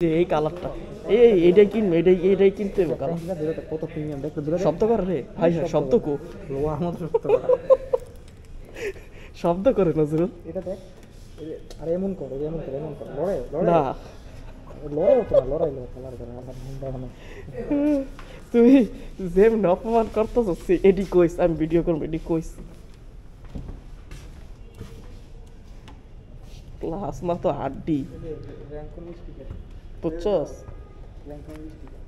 এই কালারটা এইটাই কিনবে, এইটাই কিনতে হবে কালার। কত প্রিমিয়াম দেখ শব্দ করে রে ভাই, শব্দ কো লোয়ার মতো শক্ত করা শব্দ করে নজরুল। এটা দেখ আরে এমন কর লড়াই না লড়াই হতো না, লড়াই কালার করে আমার মুন্ডা মানে তুমি যেমন অপমান করতেছ এডি কইস, আমি ভিডিও করবো এডি কইস। ক্লাস না তো হাড্ডি র‍্যাঙ্ক কোন স্পিকার বুঝছস র‍্যাঙ্ক কোন স্পিকার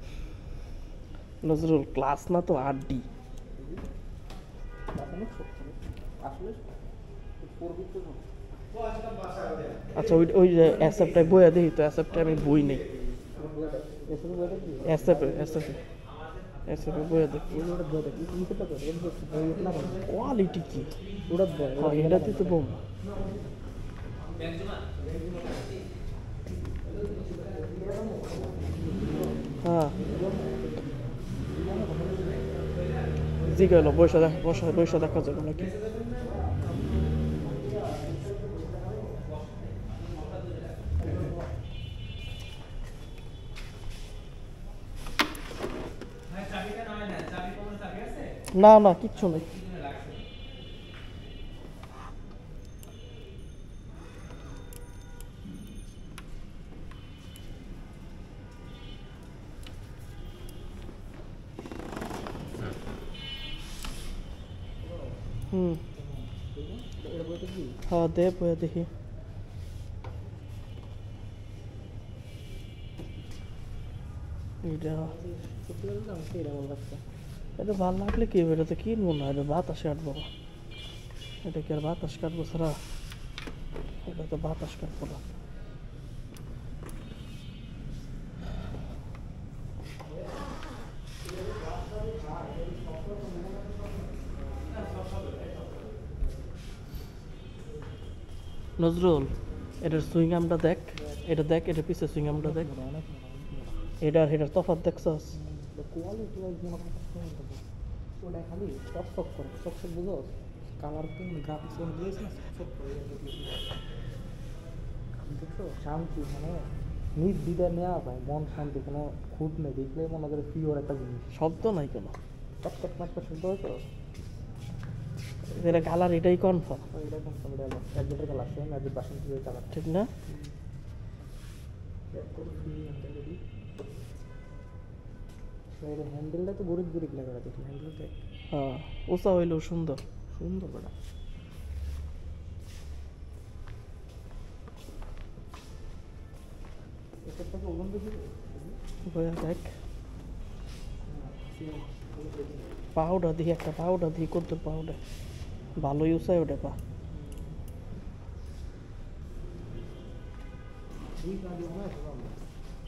নজরুল, ক্লাস না তো হাড্ডি। অনেক শক্ত আসলে পূর্বিত আচ্ছা ওই ওই যে অ্যাসেপ্টটাই বইয়া দেখি তো, অ্যাসেপ্টে আমি বই নেই। এসব বলে কি অ্যাসেপ্টে বইয়া দেখি ওটা বলে কি নিতে পারো এর বই না কোয়ালিটি কি। ওটা বলে হ্যাঁ এটাতে তো বোম। হ্যাঁ জি গেল বৈশা দেখা যাবে নাকি। না না কিচ্ছু নেই। হুম হ্যাঁ দে বইয়া দেখি। এটা এটা ভালো লাগলে কি হবে, এটা তো কিনবো না, এটা বাতাস কাটবো না। এটা কি আর বাতাস কাটবো ছাড়া, এটা তো বাতাস কাটবো না। নজরুল এটার সুইংগামটা দেখ, এটা দেখ, এটা পিছে সুইংগামটা দেখ, এটার তফাৎ দেখছস। কোয়ালিটি ওয়াইজ মনে করতে ওটা খালি চকচক করে চকচক বুঝো কালার কোন গ্রাফিক্স কোন দিয়েছে না চকচক করে দেখছো শান্তি মানে নির্দ্বিধায় নেওয়া যায়, মন শান্তি, কোনো খুঁত নেই, দেখলে মনে করে পিওর একটা জিনিস, শব্দ নাই কেন, চকচক মাকচক শুনতে হয়তো এটা কালার এটাই কনফার্ম এটা কোন সামনে গেল অ্যাডজেক্টের কালার সেম অ্যাডজেক্ট বাসন থেকে কালার ঠিক না। হ্যান্ডেলটা তো গরিব গরিব লাগে দেখি হ্যান্ডেলটা হ্যাঁ উঁচা হইলেও সুন্দর সুন্দর বেটা এটাকে ওজন বেশি বইয়া দেখ। পাউডার দিয়ে একটা পাউডার দিয়ে করতে পাউডার ভালো ইউজ হয় ওটা পা।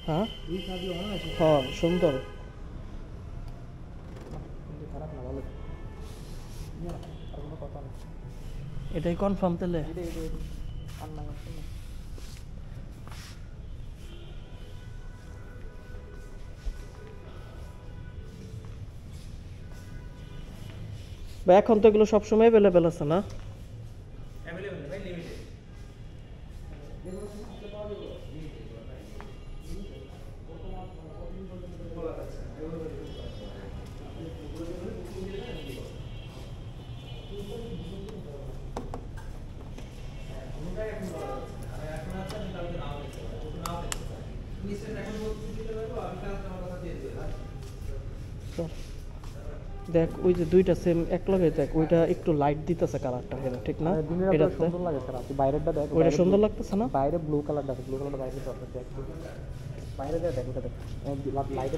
হ্যাঁ হ্যাঁ সুন্দর, খারাপ না ভালো কোনো কথা না, এটাই কনফার্ম তাহলে। রান্না করছে না বা এখন তো এগুলো সবসময় অ্যাভেলেবেল আছে না। দেখ ওই যে দুইটা সেম এক লগে দেখ, ওইটা একটু লাইট দিতেছে কালারটা, এটা ঠিক না। এটা সুন্দর লাগে স্যার, আপনি বাইরেটা দেখ, ওইটা সুন্দর লাগতেছে না। বাইরে ব্লু কালারটা আছে, ব্লু কালারটা বাইরে দরকার দেখ, বাইরে দেখ ওটা দেখ লাইটে